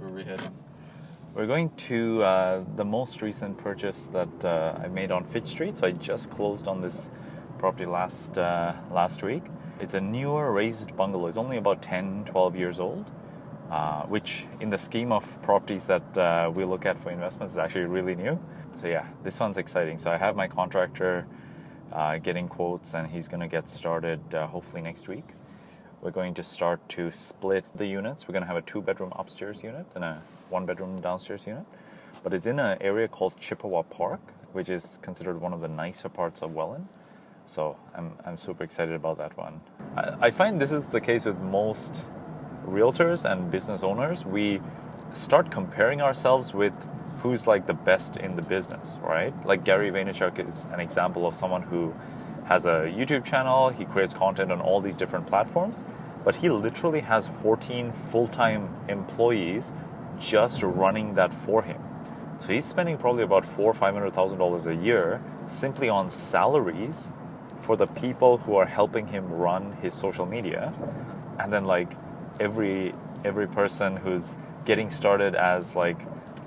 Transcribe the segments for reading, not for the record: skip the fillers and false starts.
Where are we heading? We're going to the most recent purchase that I made on Fitch Street. So I just closed on this property last week. It's a newer raised bungalow. It's only about 10, 12 years old, which in the scheme of properties that we look at for investments is actually really new. So yeah, this one's exciting. So I have my contractor getting quotes, and he's going to get started hopefully next week. We're going to start to split the units. We're going to have a 2-bedroom upstairs unit and a 1-bedroom downstairs unit. But it's in an area called Chippewa Park, which is considered one of the nicer parts of Welland. So I'm super excited about that one. I find this is the case with most realtors and business owners. We start comparing ourselves with who's like the best in the business, right? Like Gary Vaynerchuk is an example of someone who has a YouTube channel. He creates content on all these different platforms, but he literally has 14 full-time employees just running that for him. So he's spending probably about $400,000 or $500,000 a year simply on salaries for the people who are helping him run his social media. And then like every person who's getting started as like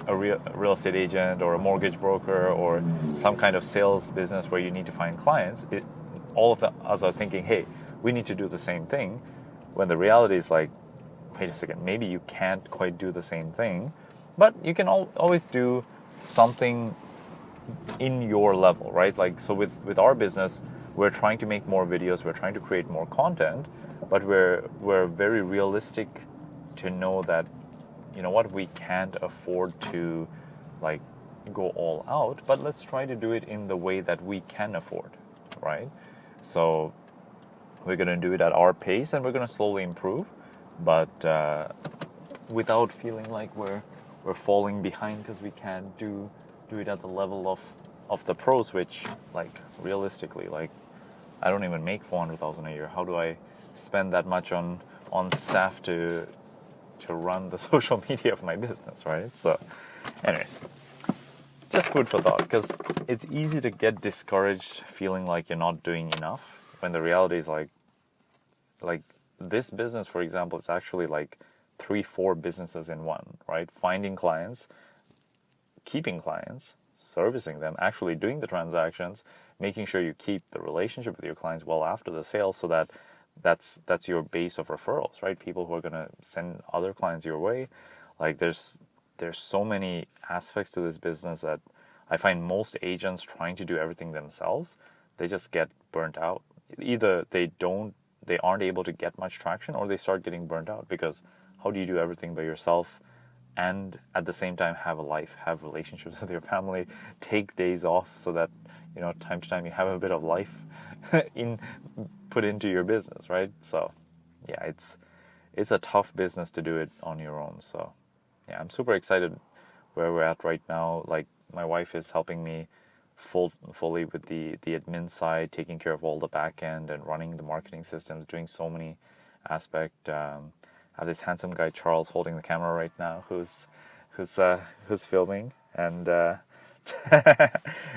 a real estate agent or a mortgage broker or some kind of sales business where you need to find clients, all of us are thinking, hey, we need to do the same thing, when the reality is like, wait a second, maybe you can't quite do the same thing, but you can always do something in your level, right? Like, so with our business, we're trying to make more videos, we're trying to create more content, but we're very realistic to know that, you know what, we can't afford to like go all out, but let's try to do it in the way that we can afford, right? So we're going to do it at our pace, and we're going to slowly improve, but without feeling like we're falling behind because we can't do it at the level of the pros, which like realistically, like I don't even make $400,000 a year. How do I spend that much on staff to run the social media of my business, right? So anyways, just food for thought, because it's easy to get discouraged feeling like you're not doing enough, when the reality is like this business, for example, it's actually like 3-4 businesses in one, right? Finding clients, keeping clients, servicing them, actually doing the transactions, making sure you keep the relationship with your clients well after the sale, so that that's your base of referrals, right? People who are going to send other clients your way. Like there's so many aspects to this business that I find most agents trying to do everything themselves, they just get burnt out. Either they aren't able to get much traction, or they start getting burnt out, because how do you do everything by yourself and at the same time have a life, have relationships with your family, take days off so that, you know, time to time you have a bit of life put into your business, right? So yeah, it's a tough business to do it on your own. So yeah, I'm super excited where we're at right now. Like my wife is helping me fully with the admin side, taking care of all the back end and running the marketing systems, doing so many aspects. I have this handsome guy Charles holding the camera right now, who's filming, and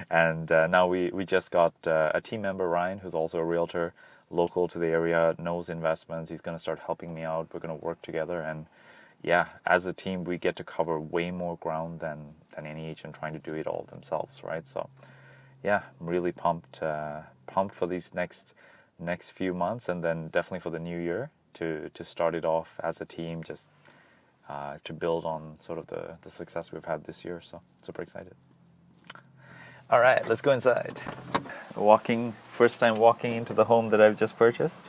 and now we just got a team member, Ryan, who's also a realtor local to the area, knows investments. He's going to start helping me out. We're going to work together, and yeah, as a team we get to cover way more ground than any agent trying to do it all themselves, right? So yeah, I'm really pumped for these next few months, and then definitely for the new year to start it off as a team, just to build on sort of the success we've had this year. So super excited. All right, let's go inside. First time walking into the home that I've just purchased.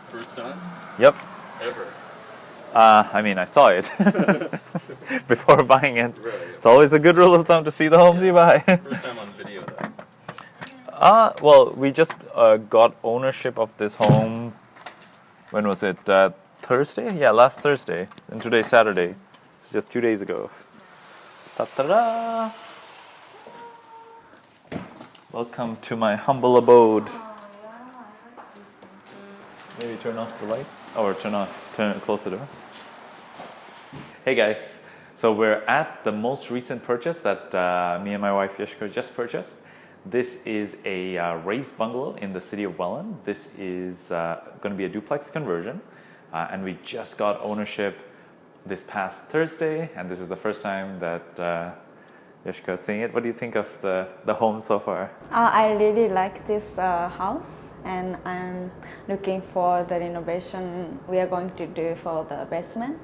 First time? Yep. Ever? I mean, I saw it before buying it. Really? It's always a good rule of thumb to see the homes you buy. First time on video, though. Well, we just got ownership of this home. When was it? Thursday? Yeah, last Thursday. And today's Saturday. It's just 2 days ago. Ta-ta-da! Welcome to my humble abode. Maybe turn off the light, or close the door. Hey guys, so we're at the most recent purchase that me and my wife Yashika just purchased. This is a raised bungalow in the city of Welland. This is going to be a duplex conversion, and we just got ownership this past Thursday, and this is the first time that Yoshika is seeing it. What do you think of the home so far? I really like this house, and I'm looking for the renovation we are going to do for the basement.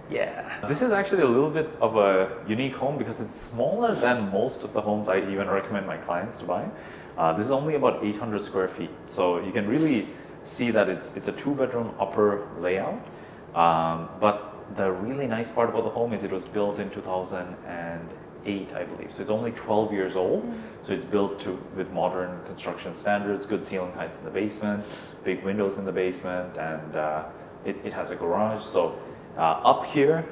Yeah. This is actually a little bit of a unique home because it's smaller than most of the homes I even recommend my clients to buy. This is only about 800 square feet. So you can really see that it's a 2-bedroom upper layout. But the really nice part about the home is it was built in 2008, I believe. So it's only 12 years old. So it's built with modern construction standards, good ceiling heights in the basement, big windows in the basement, and it has a garage. So up here,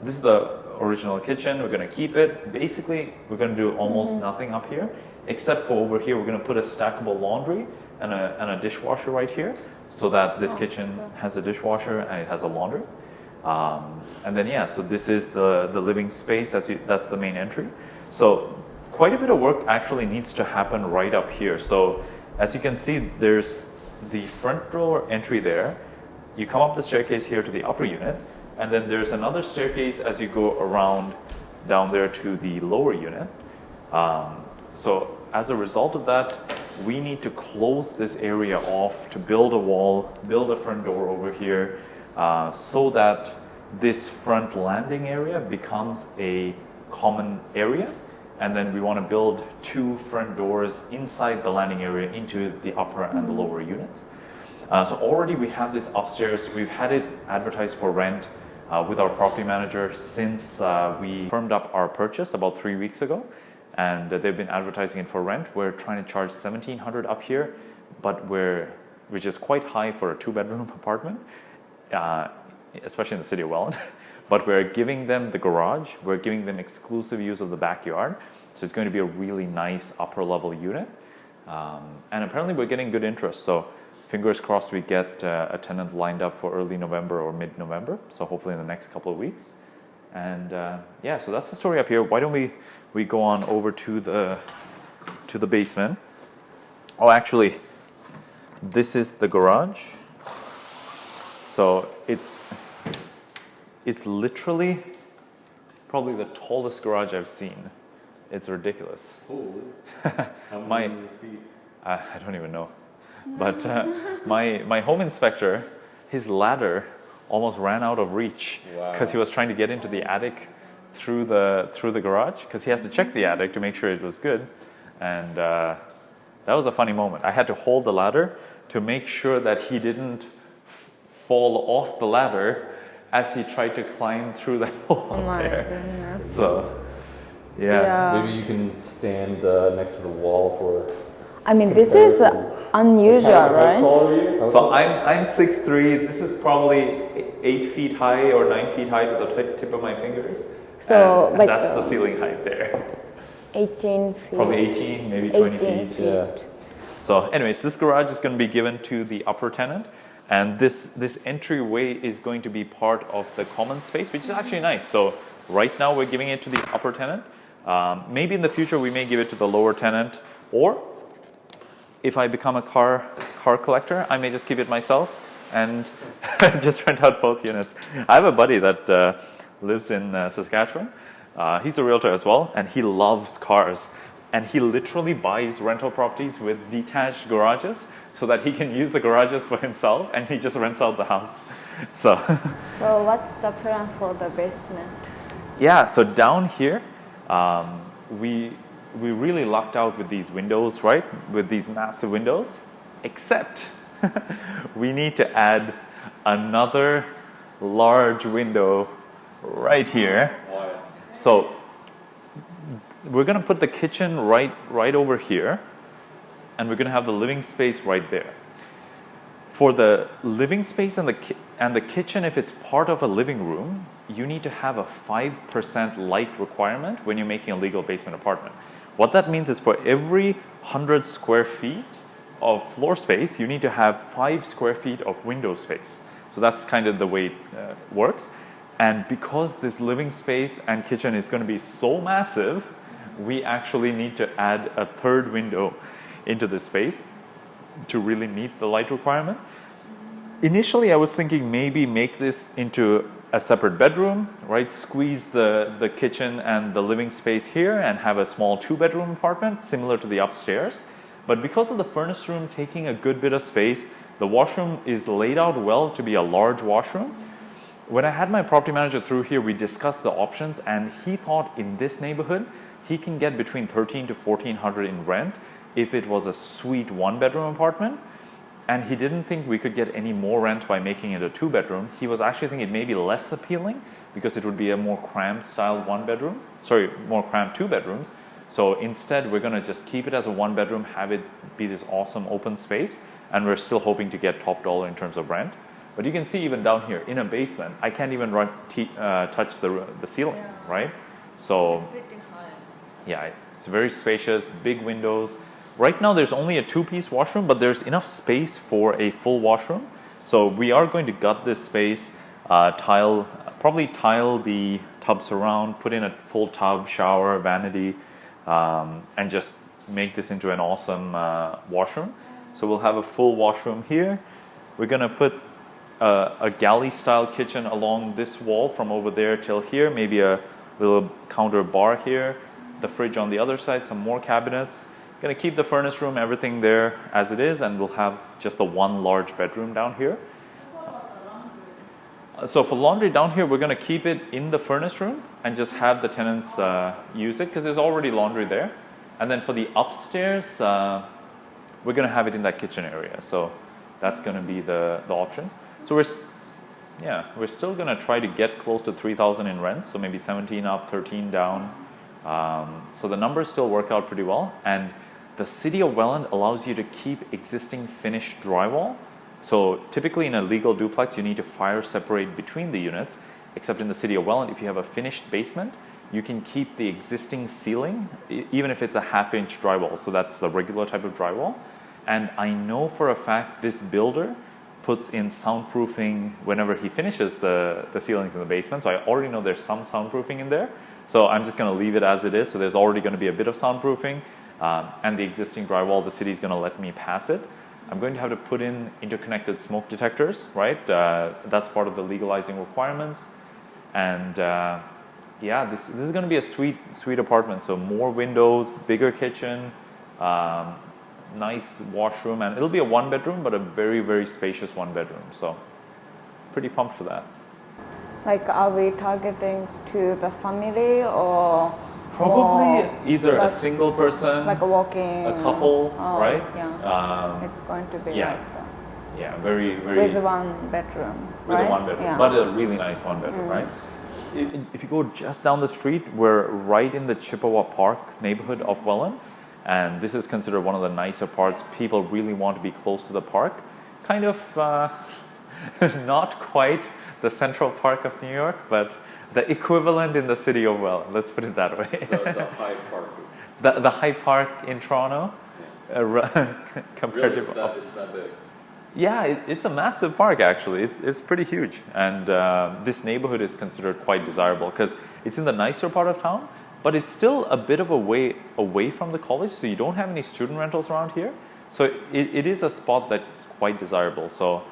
this is the original kitchen. We're going to keep it. Basically, we're going to do almost nothing up here, except for over here, we're going to put a stackable laundry and a dishwasher right here, so that this kitchen has a dishwasher and it has a laundry. And then, yeah, so this is the living space. That's the main entry. So quite a bit of work actually needs to happen right up here. So as you can see, there's the front door entry there. You come up the staircase here to the upper unit, and then there's another staircase as you go around down there to the lower unit. So as a result of that, we need to close this area off to build a wall, build a front door over here, so that this front landing area becomes a common area. And then we want to build 2 front doors inside the landing area into the upper and the lower units. So already we have this upstairs. We've had it advertised for rent with our property manager since we firmed up our purchase about 3 weeks ago, and they've been advertising it for rent. We're trying to charge $1,700 up here, which is quite high for a 2-bedroom apartment, especially in the city of Welland. But we're giving them the garage. We're giving them exclusive use of the backyard. So it's going to be a really nice upper level unit. And apparently we're getting good interest. So fingers crossed we get a tenant lined up for early November or mid-November. So hopefully in the next couple of weeks. And yeah, so that's the story up here. Why don't we go on over to the basement? Oh, actually, this is the garage. So it's literally probably the tallest garage I've seen. It's ridiculous. Holy. How My- many feet? I don't even know. But my home inspector, his ladder almost ran out of reach because he was trying to get into the attic through the garage, because he has to check the attic to make sure it was good. And that was a funny moment. I had to hold the ladder to make sure that he didn't fall off the ladder as he tried to climb through that hole Oh my there. goodness. So yeah. Maybe you can stand next to the wall for. I mean, this is unusual, How right? tall are you? So I'm 6'3". This is probably 8 feet high or 9 feet high to the tip of my fingers. So, and like, that's the ceiling height there. 18 feet. Probably 18, maybe 20 18 feet. feet. Yeah. So anyways, this garage is going to be given to the upper tenant, and this entryway is going to be part of the common space, which is actually nice. So right now we're giving it to the upper tenant. Maybe in the future we may give it to the lower tenant, or if I become a car collector, I may just keep it myself and just rent out both units. I have a buddy that lives in Saskatchewan. He's a realtor as well, and he loves cars. And he literally buys rental properties with detached garages so that he can use the garages for himself, and he just rents out the house. So what's the plan for the basement? yeah, so down here, we really lucked out with these windows, right? With these massive windows, except we need to add another large window right here. Why? So we're going to put the kitchen right over here, and we're going to have the living space right there. For the living space and the kitchen, if it's part of a living room, you need to have a 5% light requirement when you're making a legal basement apartment. What that means is for every 100 square feet of floor space, you need to have 5 square feet of window space. So that's kind of the way it works. And because this living space and kitchen is going to be so massive, we actually need to add a third window into this space to really meet the light requirement. Initially, I was thinking maybe make this into a separate bedroom, right? Squeeze the kitchen and the living space here and have a small 2-bedroom apartment similar to the upstairs. But because of the furnace room taking a good bit of space, the washroom is laid out well to be a large washroom. When I had my property manager through here, we discussed the options, and he thought in this neighborhood, he can get between $1,300 to $1,400 in rent if it was a sweet 1-bedroom apartment. And he didn't think we could get any more rent by making it a 2-bedroom. He was actually thinking it may be less appealing because it would be a more cramped style 1-bedroom. Sorry, more cramped 2 bedrooms. So instead, we're going to just keep it as a 1-bedroom, have it be this awesome open space, and we're still hoping to get top dollar in terms of rent. But you can see even down here in a basement, I can't even touch the ceiling, right? So It's pretty high. yeah, it's very spacious, big windows. Right now there's only a 2-piece washroom, but there's enough space for a full washroom. So we are going to gut this space, probably tile the tubs around, put in a full tub, shower, vanity, and just make this into an awesome washroom. So we'll have a full washroom here. We're gonna put a galley style kitchen along this wall from over there till here, maybe a little counter bar here, the fridge on the other side, some more cabinets. Going to keep the furnace room, everything there as it is, and we'll have just the one large bedroom down here. So for laundry down here, we're going to keep it in the furnace room and just have the tenants use it because there's already laundry there. And then for the upstairs, we're going to have it in that kitchen area. So that's going to be the option. So we're still going to try to get close to $3,000 in rent. So maybe 17 up, 13 down. So the numbers still work out pretty well. And the city of Welland allows you to keep existing finished drywall. So typically in a legal duplex, you need to fire separate between the units, except in the city of Welland, if you have a finished basement, you can keep the existing ceiling, even if it's a 1/2-inch drywall. So that's the regular type of drywall. And I know for a fact this builder puts in soundproofing whenever he finishes the ceilings in the basement. So I already know there's some soundproofing in there. So I'm just going to leave it as it is. So there's already going to be a bit of soundproofing. And the existing drywall, the city's going to let me pass it. I'm going to have to put in interconnected smoke detectors, right? That's part of the legalizing requirements. And yeah, this is going to be a sweet apartment. So more windows, bigger kitchen, nice washroom, and it'll be a 1-bedroom, but a very, very spacious 1-bedroom. So pretty pumped for that. Like, are we targeting to the family or Probably more either a like single person, like a walking, a couple, right? Yeah, it's going to be yeah. like that. Yeah, very, very. With 1-bedroom, With right? a 1-bedroom, Yeah. but a really nice 1-bedroom, right? If you go just down the street, we're right in the Chippewa Park neighborhood of Welland, and this is considered one of the nicer parts. People really want to be close to the park. Kind of not quite the Central Park of New York, but the equivalent in the city of Welland. Let's put it that way. The Hyde Park. The Hyde Park in Toronto, compared Really, to. it's that big. Yeah, it's a massive park actually. It's pretty huge, and this neighborhood is considered quite desirable because it's in the nicer part of town, but it's still a bit of a way away from the college, so you don't have any student rentals around here. So it is a spot that's quite desirable. So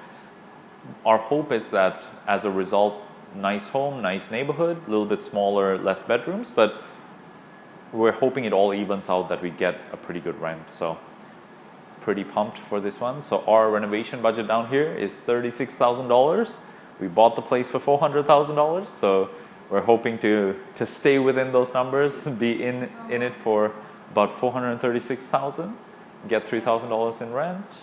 our hope is that as a result, nice home, nice neighborhood, a little bit smaller, less bedrooms, but we're hoping it all evens out that we get a pretty good rent. So pretty pumped for this one. So our renovation budget down here is $36,000. We bought the place for $400,000. So we're hoping to stay within those numbers, be in it for about $436,000, get $3,000 in rent.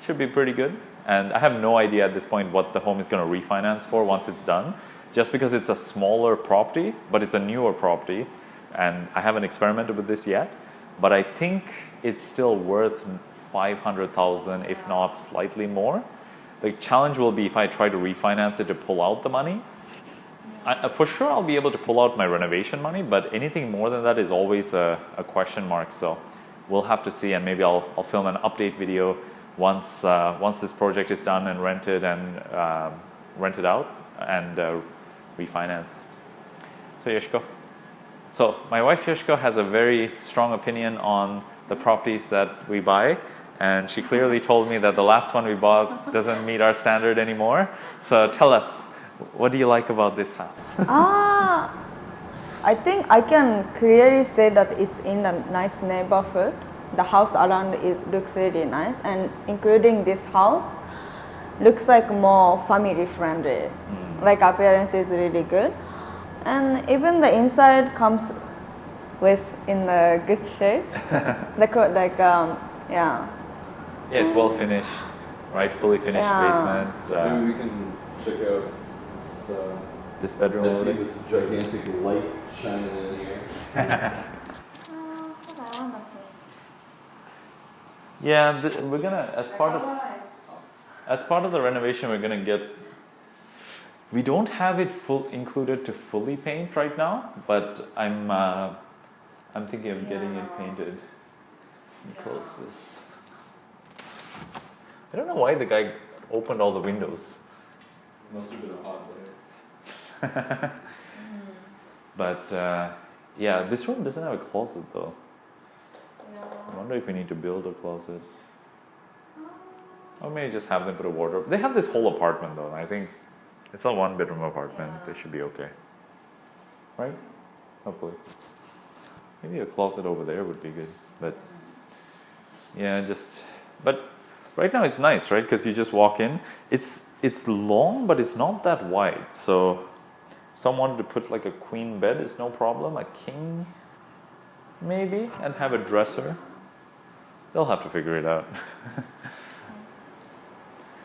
Should be pretty good. And I have no idea at this point what the home is going to refinance for once it's done, just because it's a smaller property, but it's a newer property. And I haven't experimented with this yet, but I think it's still worth $500,000, if not slightly more. The challenge will be if I try to refinance it to pull out the money. For sure, I'll be able to pull out my renovation money, but anything more than that is always a question mark. So we'll have to see, and maybe I'll film an update video once this project is done and rented out and refinanced. So Yeshko. So my wife Yeshko has a very strong opinion on the properties that we buy, and she clearly told me that the last one we bought doesn't meet our standard anymore. So tell us, what do you like about this house? I think I can clearly say that it's in a nice neighborhood. The house around looks really nice, and including this house, looks like more family friendly. Like appearance is really good, and even the inside comes with in a good shape. Yeah. Yeah, it's well finished, right? Fully finished Yeah. basement. Maybe we can check out this. This bedroom I over see there. this gigantic light shining in here. Yeah, we're gonna as part of the renovation, we're gonna get. We don't have it included to fully paint right now, but I'm thinking of getting it painted. Let me close this. I don't know why the guy opened all the windows. Must have been a hot day. But yeah, this room doesn't have a closet though. I wonder if we need to build a closet. Or maybe just have them put a wardrobe. They have this whole apartment though. I think it's a 1-bedroom apartment. They should be okay. Right? Hopefully. Maybe a closet over there would be good. But yeah, but right now it's nice, right? Because you just walk in. It's long, but it's not that wide. So if someone wanted to put like a queen bed, it's no problem. A king, maybe, and have a dresser. They'll have to figure it out.